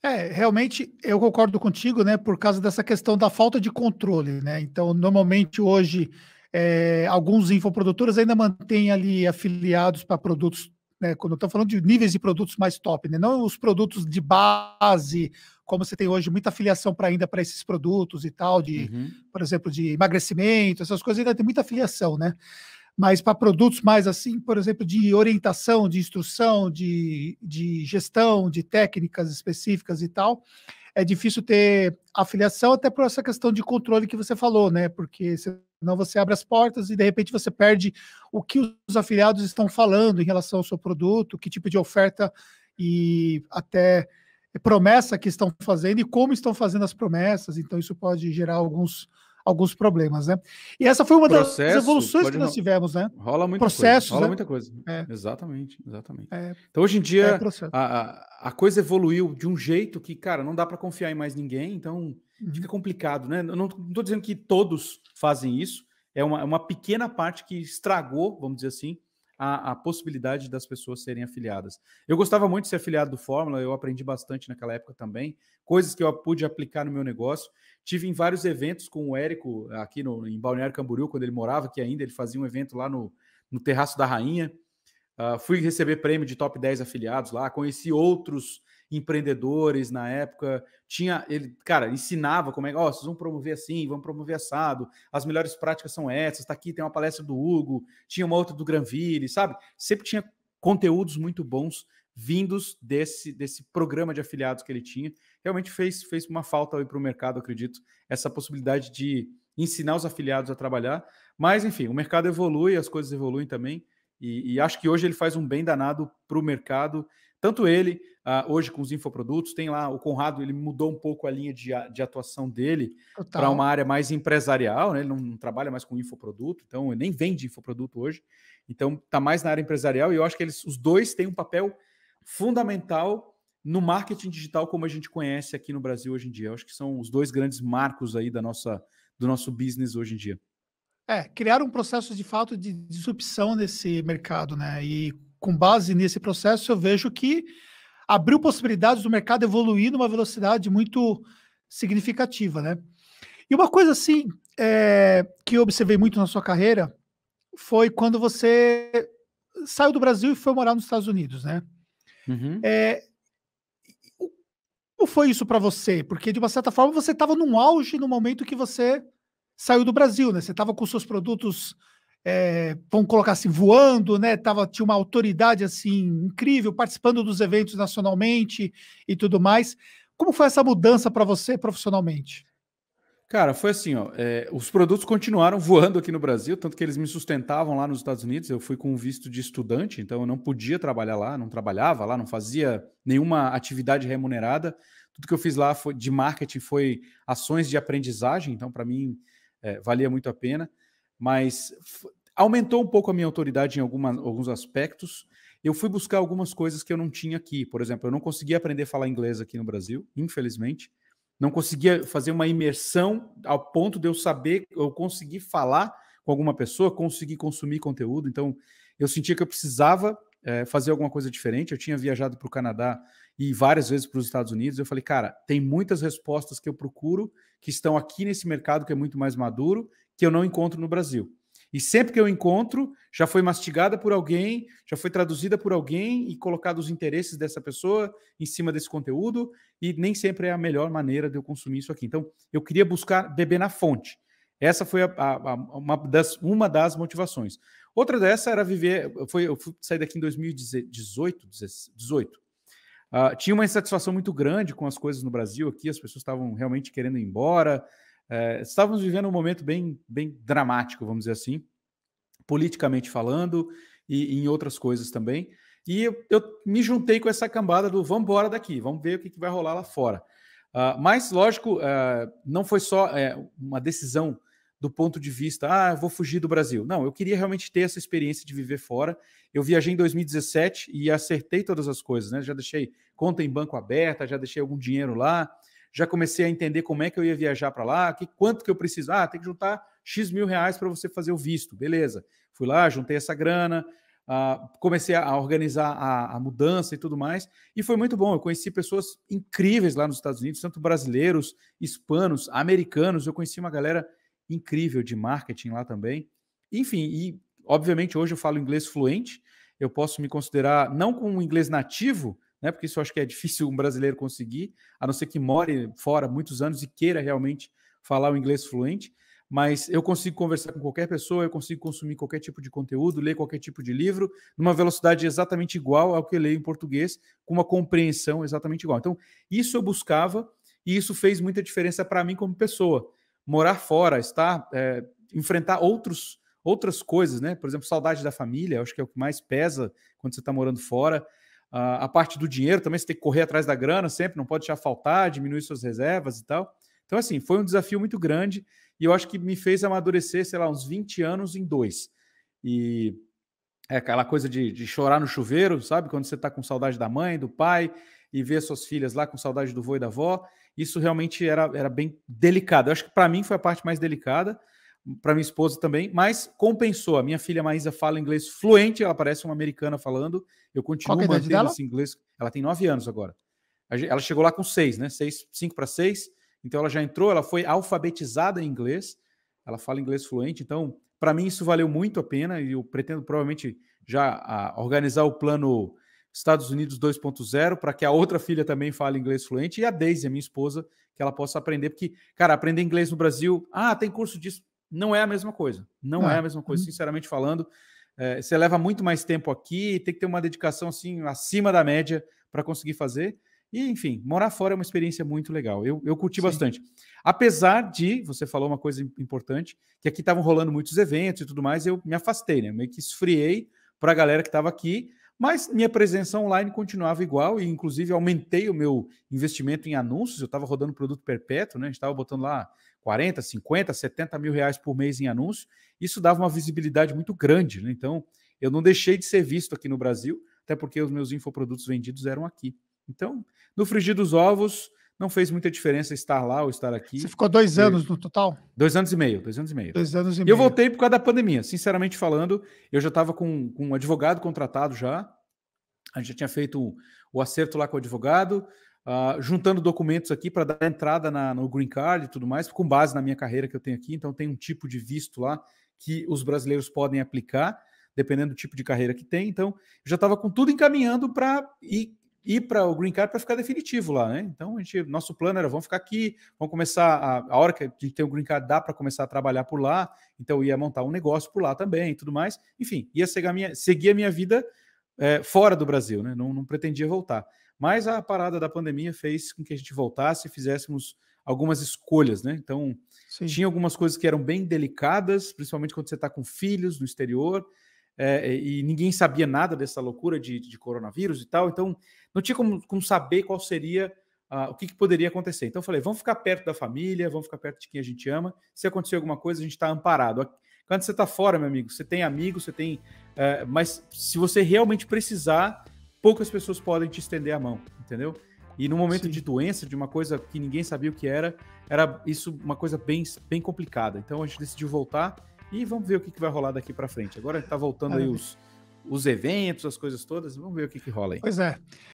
Realmente eu concordo contigo, né, por causa dessa questão da falta de controle, né? Então, normalmente hoje, alguns infoprodutores ainda mantêm ali afiliados para produtos, né? Quando eu estou falando de níveis de produtos mais top, né? Não os produtos de base, como você tem hoje, muita afiliação para ainda para esses produtos e tal, Uhum. por exemplo, de emagrecimento, essas coisas ainda tem muita afiliação, né? Mas para produtos mais assim, por exemplo, de orientação, de instrução, de gestão, de técnicas específicas e tal, é difícil ter afiliação, até por essa questão de controle que você falou, né? Porque senão você abre as portas e de repente você perde o que os afiliados estão falando em relação ao seu produto, que tipo de oferta e até promessa que estão fazendo e como estão fazendo as promessas. Então, isso pode gerar alguns problemas, né? E essa foi uma das Processo evoluções pode que nós tivemos, né? rola muita coisa, Processos, rola né? muita coisa. É, Exatamente, exatamente. é, Então, hoje em dia, processo. a coisa evoluiu de um jeito que, cara, não dá para confiar em mais ninguém, então fica Uhum. complicado, né? Eu não estou dizendo que todos fazem isso, é uma pequena parte que estragou, vamos dizer assim, a possibilidade das pessoas serem afiliadas. Eu gostava muito de ser afiliado do Fórmula, eu aprendi bastante naquela época também, coisas que eu pude aplicar no meu negócio. Tive em vários eventos com o Érico, aqui em Balneário Camboriú, quando ele morava aqui ainda, ele fazia um evento lá no Terraço da Rainha. Fui receber prêmio de top 10 afiliados lá, conheci outros empreendedores na época. Ele, cara, ensinava como é que, vocês vão promover assim, vão promover assado, as melhores práticas são essas, tá aqui, tem uma palestra do Hugo, tinha uma outra do Granville, sabe? Sempre tinha conteúdos muito bons vindos desse programa de afiliados que ele tinha. Realmente fez uma falta para o mercado, acredito, essa possibilidade de ensinar os afiliados a trabalhar. Mas, enfim, o mercado evolui, as coisas evoluem também. E acho que hoje ele faz um bem danado para o mercado. Tanto ele, hoje com os infoprodutos, tem lá o Conrado, ele mudou um pouco a linha de atuação dele para uma Total. área mais empresarial, né? Ele não trabalha mais com infoproduto, então ele nem vende infoproduto hoje. Então está mais na área empresarial e eu acho que os dois têm um papel fundamental no marketing digital como a gente conhece aqui no Brasil hoje em dia. Eu acho que são os dois grandes marcos aí do nosso business hoje em dia. Criar um processo de fato de disrupção nesse mercado, né? E com base nesse processo, eu vejo que abriu possibilidades do mercado evoluir numa velocidade muito significativa, né? E uma coisa assim que eu observei muito na sua carreira foi quando você saiu do Brasil e foi morar nos Estados Unidos, né? Uhum. É, como foi isso para você? Porque de uma certa forma você estava num auge no momento que você saiu do Brasil, né? Você estava com seus produtos, vamos colocar assim, voando, né? Tinha uma autoridade assim incrível, participando dos eventos nacionalmente e tudo mais. Como foi essa mudança para você profissionalmente? Cara, foi assim, ó, os produtos continuaram voando aqui no Brasil, tanto que eles me sustentavam lá nos Estados Unidos. Eu fui com visto de estudante, então eu não podia trabalhar lá, não trabalhava lá, não fazia nenhuma atividade remunerada. Tudo que eu fiz lá de marketing foi ações de aprendizagem, então para mim valia muito a pena. Mas aumentou um pouco a minha autoridade em alguns aspectos. Eu fui buscar algumas coisas que eu não tinha aqui. Por exemplo, eu não conseguia aprender a falar inglês aqui no Brasil, infelizmente. Não conseguia fazer uma imersão ao ponto de eu saber, eu conseguir falar com alguma pessoa, conseguir consumir conteúdo. Então, eu sentia que eu precisava fazer alguma coisa diferente. Eu tinha viajado para o Canadá e várias vezes para os Estados Unidos. Eu falei, cara, tem muitas respostas que eu procuro que estão aqui nesse mercado que é muito mais maduro, que eu não encontro no Brasil. E sempre que eu encontro, já foi mastigada por alguém, já foi traduzida por alguém e colocado os interesses dessa pessoa em cima desse conteúdo, e nem sempre é a melhor maneira de eu consumir isso aqui. Então, eu queria buscar beber na fonte. Essa foi uma das motivações. Outra dessa era viver. Eu fui sair daqui em 2018. Tinha uma insatisfação muito grande com as coisas no Brasil aqui, as pessoas estavam realmente querendo ir embora. Estávamos vivendo um momento bem, bem dramático, vamos dizer assim, politicamente falando e em outras coisas também. E eu me juntei com essa cambada do vamos embora daqui, vamos ver o que vai rolar lá fora. Mas, lógico, não foi só uma decisão do ponto de vista, eu vou fugir do Brasil. Não, eu queria realmente ter essa experiência de viver fora. Eu viajei em 2017 e acertei todas as coisas, né? Já deixei conta em banco aberta, já deixei algum dinheiro lá, já comecei a entender como é que eu ia viajar para lá, quanto que eu preciso. Tem que juntar X mil reais para você fazer o visto. Beleza. Fui lá, juntei essa grana, comecei a organizar a mudança e tudo mais, e foi muito bom. Eu conheci pessoas incríveis lá nos Estados Unidos, tanto brasileiros, hispanos, americanos. Eu conheci uma galera incrível de marketing lá também. Enfim, e obviamente hoje eu falo inglês fluente. Eu posso me considerar não como um inglês nativo, né, porque isso eu acho que é difícil um brasileiro conseguir, a não ser que more fora muitos anos e queira realmente falar o inglês fluente, mas eu consigo conversar com qualquer pessoa, eu consigo consumir qualquer tipo de conteúdo, ler qualquer tipo de livro, numa velocidade exatamente igual ao que eu leio em português, com uma compreensão exatamente igual. Então, isso eu buscava e isso fez muita diferença para mim como pessoa. Morar fora, enfrentar outras coisas, né? Por exemplo, saudade da família, eu acho que é o que mais pesa quando você está morando fora. A parte do dinheiro também, você tem que correr atrás da grana sempre, não pode deixar faltar, diminuir suas reservas e tal. Então, assim, foi um desafio muito grande e eu acho que me fez amadurecer, sei lá, uns 20 anos em 2. E é aquela coisa de chorar no chuveiro, sabe? Quando você está com saudade da mãe, do pai, e ver suas filhas lá com saudade do vô e da avó. Isso realmente era bem delicado. Eu acho que para mim foi a parte mais delicada, para minha esposa também, mas compensou. A minha filha Maísa fala inglês fluente, ela parece uma americana falando. Eu Qual que continuo é a idade mantendo dela? esse inglês. Ela tem 9 anos agora. Ela chegou lá com 6, né? 5 para 6. Então ela já entrou, ela foi alfabetizada em inglês. Ela fala inglês fluente. Então, para mim, isso valeu muito a pena e eu pretendo provavelmente já organizar o plano Estados Unidos 2.0 para que a outra filha também fale inglês fluente e a Daisy, a minha esposa, que ela possa aprender. Porque, cara, aprender inglês no Brasil, tem curso disso. Não é a mesma coisa. Não é a mesma coisa, sinceramente falando. Você leva muito mais tempo aqui, tem que ter uma dedicação assim acima da média para conseguir fazer. E, enfim, morar fora é uma experiência muito legal. Eu curti bastante. Apesar de, você falou uma coisa importante, que aqui estavam rolando muitos eventos e tudo mais, eu me afastei, né? Meio que esfriei para a galera que estava aqui, mas minha presença online continuava igual e, inclusive, aumentei o meu investimento em anúncios. Eu estava rodando produto perpétuo, né? A gente estava botando lá 40, 50, 70 mil reais por mês em anúncio. Isso dava uma visibilidade muito grande, né? Então, eu não deixei de ser visto aqui no Brasil, até porque os meus infoprodutos vendidos eram aqui. Então, no frigir dos ovos, não fez muita diferença estar lá ou estar aqui. Você ficou 2 anos no total? 2 anos e meio, 2 anos e meio. 2 anos e E meio. eu voltei por causa da pandemia. Sinceramente falando, eu já estava com um advogado contratado já. A gente já tinha feito o acerto lá com o advogado, juntando documentos aqui para dar entrada no Green Card e tudo mais, com base na minha carreira que eu tenho aqui. Então, tem um tipo de visto lá que os brasileiros podem aplicar, dependendo do tipo de carreira que tem. Então, eu já estava com tudo encaminhando para ir para o Green Card para ficar definitivo lá, né? Então, nosso plano era, vamos ficar aqui, vamos começar, a hora que a gente tem o Green Card, dá para começar a trabalhar por lá, então eu ia montar um negócio por lá também e tudo mais. Enfim, ia seguir a minha vida fora do Brasil, né? Não pretendia voltar. Mas a parada da pandemia fez com que a gente voltasse e fizéssemos algumas escolhas, né? Então, tinha algumas coisas que eram bem delicadas, principalmente quando você está com filhos no exterior, e ninguém sabia nada dessa loucura de coronavírus e tal, então não tinha como saber qual seria o que poderia acontecer. Então eu falei, vamos ficar perto da família, vamos ficar perto de quem a gente ama, se acontecer alguma coisa a gente está amparado. Quando você está fora, meu amigo, você tem amigos, você tem... mas se você realmente precisar, poucas pessoas podem te estender a mão, entendeu? E no momento de doença, de uma coisa que ninguém sabia o que era isso uma coisa bem, bem complicada. Então a gente decidiu voltar e vamos ver o que vai rolar daqui para frente. Agora está voltando aí os eventos, as coisas todas, vamos ver o que rola aí. Pois é.